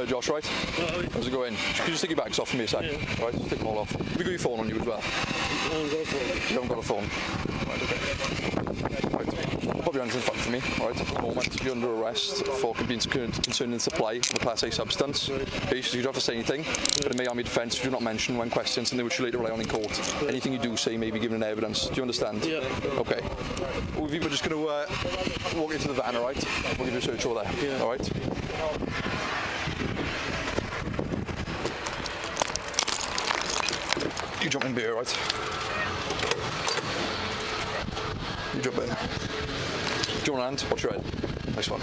Josh, right? How's it going? Can you just take your bags off for me a sec? Yeah. Right, just take them all off. Have you got your phone on you as well? You haven't got a phone? Right, okay. Right. Pop your hands in front for me, right? At the moment, you're under arrest for concerning the supply of a Class A substance. Okay, so you don't have to say anything, but it may harm your defence if you do not mention when questioned something which you later rely on in court. Anything you do say may be given in evidence. Do you understand? Yeah. Okay. Well, we're just going to walk into the van, all right? We'll give you a search over there. Yeah. All right? You jump in beer, right? You jump in. Join hand, watch your head. Nice one.